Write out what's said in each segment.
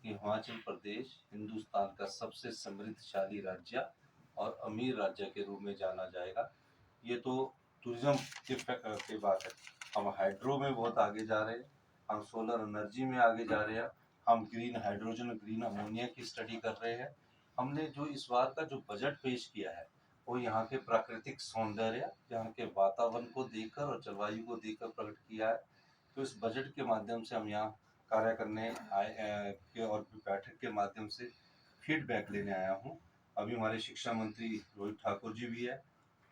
कि हिमाचल प्रदेश हिंदुस्तान का सबसे समृद्धशाली राज्य और अमीर राज्य के रूप में जाना जाएगा। ये तो टूरिज्म की बात है। हम हाइड्रो में बहुत आगे जा रहे हैं, हम सोलर एनर्जी में आगे जा रहे हैं, हम ग्रीन हाइड्रोजन ग्रीन अमोनिया की स्टडी कर रहे हैं। हमने जो इस बार का जो बजट पेश किया है वो यहाँ के प्राकृतिक सौंदर्य, यहाँ के वातावरण को देखकर और जलवायु को देखकर प्रकट किया है। तो इस बजट के माध्यम से हम यहाँ कार्य करने आए के और बैठक के माध्यम से फीडबैक लेने आया हूँ। अभी हमारे शिक्षा मंत्री रोहित ठाकुर जी भी है,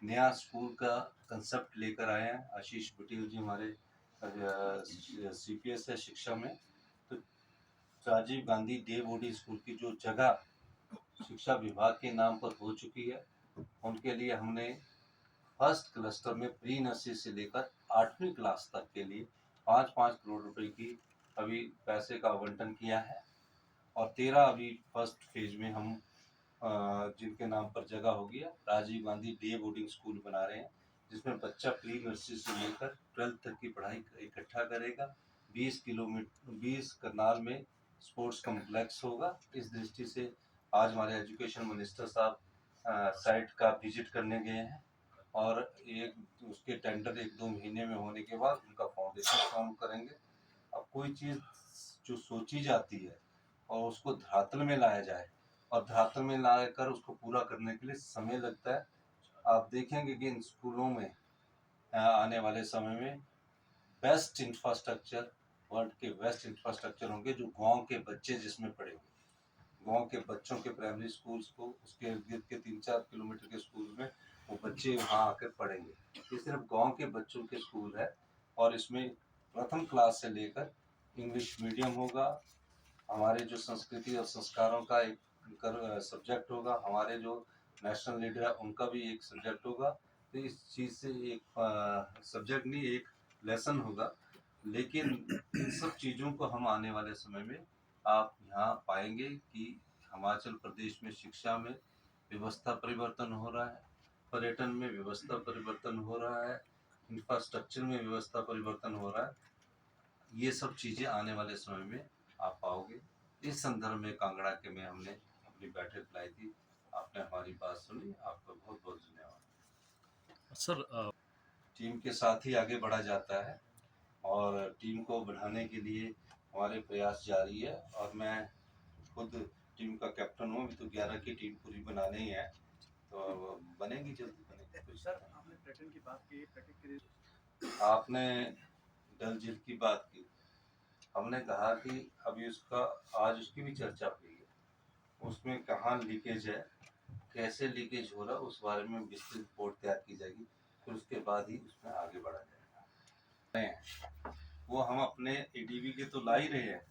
नया स्कूल का कंसेप्ट लेकर आए हैं। आशीष पटेल जी हमारे CPS है शिक्षा में। तो Rajiv Gandhi day boarding school की जो जगह शिक्षा विभाग के नाम पर हो चुकी है, उनके लिए हमने फर्स्ट क्लस्टर में प्री नर्सरी से लेकर 8वीं क्लास तक के लिए 5-5 करोड़ रुपए की अभी पैसे का आवंटन किया है। और 13 अभी फर्स्ट फेज में हम जिनके नाम पर जगह होगी Rajiv Gandhi day boarding school बना रहे हैं, जिसमें बच्चा प्री नर्सरी से लेकर 12th तक की पढ़ाई इकट्ठा करेगा। 20 करनाल में स्पोर्ट्स कॉम्प्लेक्स होगा। इस दृष्टि से आज हमारे एजुकेशन मिनिस्टर साहब साइट का विजिट करने गए हैं और एक उसके टेंडर 1-2 महीने में होने के बाद उनका फाउंडेशन फॉर्म करेंगे। अब कोई चीज़ जो सोची जाती है और उसको धरातल में लाया जाए और धरातल में लाकर उसको पूरा करने के लिए समय लगता है। आप देखेंगे कि इन स्कूलों में आने वाले समय में बेस्ट इंफ्रास्ट्रक्चर, वर्ल्ड के बेस्ट इंफ्रास्ट्रक्चर होंगे, जो गांव के बच्चे जिसमें पढ़ेंगे। गांव के बच्चों के प्राइमरी स्कूल्स को उसके इर्द गिर्द के 3-4 किलोमीटर के स्कूल में वो बच्चे वहाँ आकर पढ़ेंगे। ये सिर्फ गांव के बच्चों के स्कूल है और इसमें प्रथम क्लास से लेकर इंग्लिश मीडियम होगा। हमारे जो संस्कृति और संस्कारों का एक सब्जेक्ट होगा, हमारे जो नेशनल लीडर है उनका भी एक सब्जेक्ट होगा। तो इस चीज़ से एक सब्जेक्ट नहीं, एक लेसन होगा। लेकिन इन सब चीज़ों को हम आने वाले समय में आप यहाँ पाएंगे कि हिमाचल प्रदेश में शिक्षा में व्यवस्था परिवर्तन हो रहा है, पर्यटन में व्यवस्था परिवर्तन हो रहा है, इंफ्रास्ट्रक्चर में व्यवस्था परिवर्तन हो रहा है। ये सब चीज़ें आने वाले समय में आप पाओगे। इस संदर्भ में कांगड़ा के में हमने अपनी बैठक बुलाई थी। आपने हमारी बात सुनी, आपका बहुत बहुत धन्यवाद। सर टीम के साथ ही आगे बढ़ा जाता है और टीम को बढ़ाने के लिए हमारे प्रयास जारी है और मैं खुद टीम का कैप्टन हूँ। अभी तो 11 की टीम पूरी बनाने ही है, तो बनेगी, जल्दी बनेगी। सर आपने पर्यटन की बात की, पर्यटन के लिए आपने डल झील की बात की। हमने कहा कि अभी उसका आज उसकी भी चर्चा हुई है, उसमें कहाँ लीकेज है, कैसे लीकेज हो रहा है, उस बारे में विस्तृत रिपोर्ट तैयार की जाएगी। फिर उसके बाद ही उसमें आगे बढ़ा जाएगा। वो हम अपने ADB के तो ला ही रहे हैं,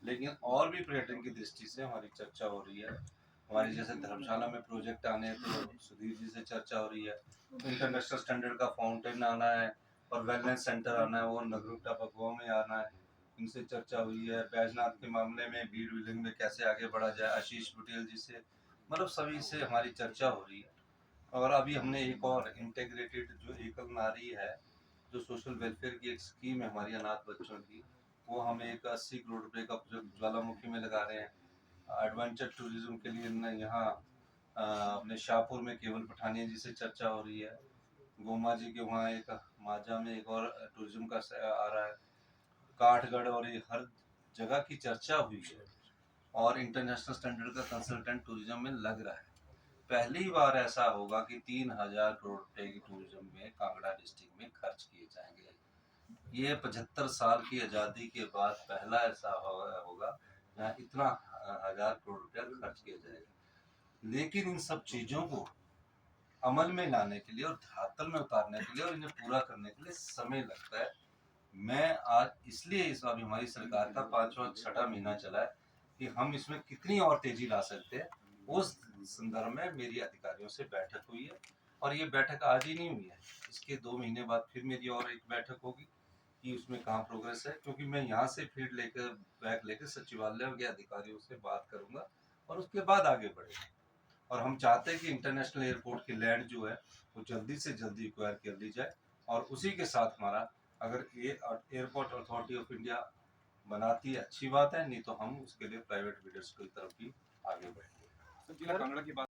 लेकिन और भी पर्यटन की दृष्टि से हमारी चर्चा हो रही है। हमारी जैसे धर्मशाला में प्रोजेक्ट आने हैं तो सुधीर जी से चर्चा हो रही है। इंटरनेशनल स्टैंडर्ड का फाउंटेन आना है और वेलनेस सेंटर आना है, वो नगरोटा बगवा में आना है, इनसे चर्चा हुई है। बैजनाथ के मामले में भीड़ विलिंग में कैसे आगे बढ़ा जाए, आशीष पटेल जी से, मतलब सभी से हमारी चर्चा हो रही है। और अभी हमने एक और इंटीग्रेटेड जो एकल नारी है, जो सोशल वेलफेयर की एक स्कीम है हमारी अनाथ बच्चों की, वो हम एक 80 करोड़ रुपए का प्रोजेक्ट ज्वालामुखी में लगा रहे हैं एडवेंचर टूरिज्म के लिए। यहाँ अपने शाहपुर में केवल पठानिया जी से चर्चा हो रही है। गोमा जी के वहाँ एक माजा में एक और टूरिज्म का आ रहा है, काठगढ़, और ये हर जगह की चर्चा हुई है और इंटरनेशनल स्टैंडर्ड का कंसल्टेंट टूरिज्म में लग रहा है। पहली बार ऐसा होगा कि 3000 करोड़ रुपए की टूरिज्म में कांगड़ा डिस्ट्रिक्ट में खर्च किए जाएंगे। ये 75 साल की आज़ादी के बाद पहला ऐसा होगा जहाँ इतना 1000 करोड़ रुपया खर्च किया जाएगा। लेकिन इन सब चीज़ों को अमल में लाने के लिए और धरातल में उतारने के लिए और इन्हें पूरा करने के लिए समय लगता है। मैं आज इसलिए इस बार हमारी सरकार का 5वां-6वां महीना चला है कि हम इसमें कितनी और तेजी ला सकते हैं, उस संदर्भ में मेरी अधिकारियों से बैठक हुई है। और ये बैठक आज ही नहीं हुई है, इसके 2 महीने बाद फिर मेरी और एक बैठक होगी कि उसमें कहाँ प्रोग्रेस है, क्योंकि मैं यहाँ से फीड लेकर बैग लेकर सचिवालय के अधिकारियों से बात करूंगा और उसके बाद आगे बढ़ेंगे। और हम चाहते हैं कि इंटरनेशनल एयरपोर्ट की लैंड जो है वो जल्दी से जल्दी एक्वायर कर ली जाए और उसी के साथ हमारा, अगर एयरपोर्ट अथॉरिटी ऑफ इंडिया बनाती है अच्छी बात है, नहीं तो हम उसके लिए प्राइवेट बिल्डर्स की तरफ भी आगे बढ़ेंगे। सर जिला कांगड़ा की बात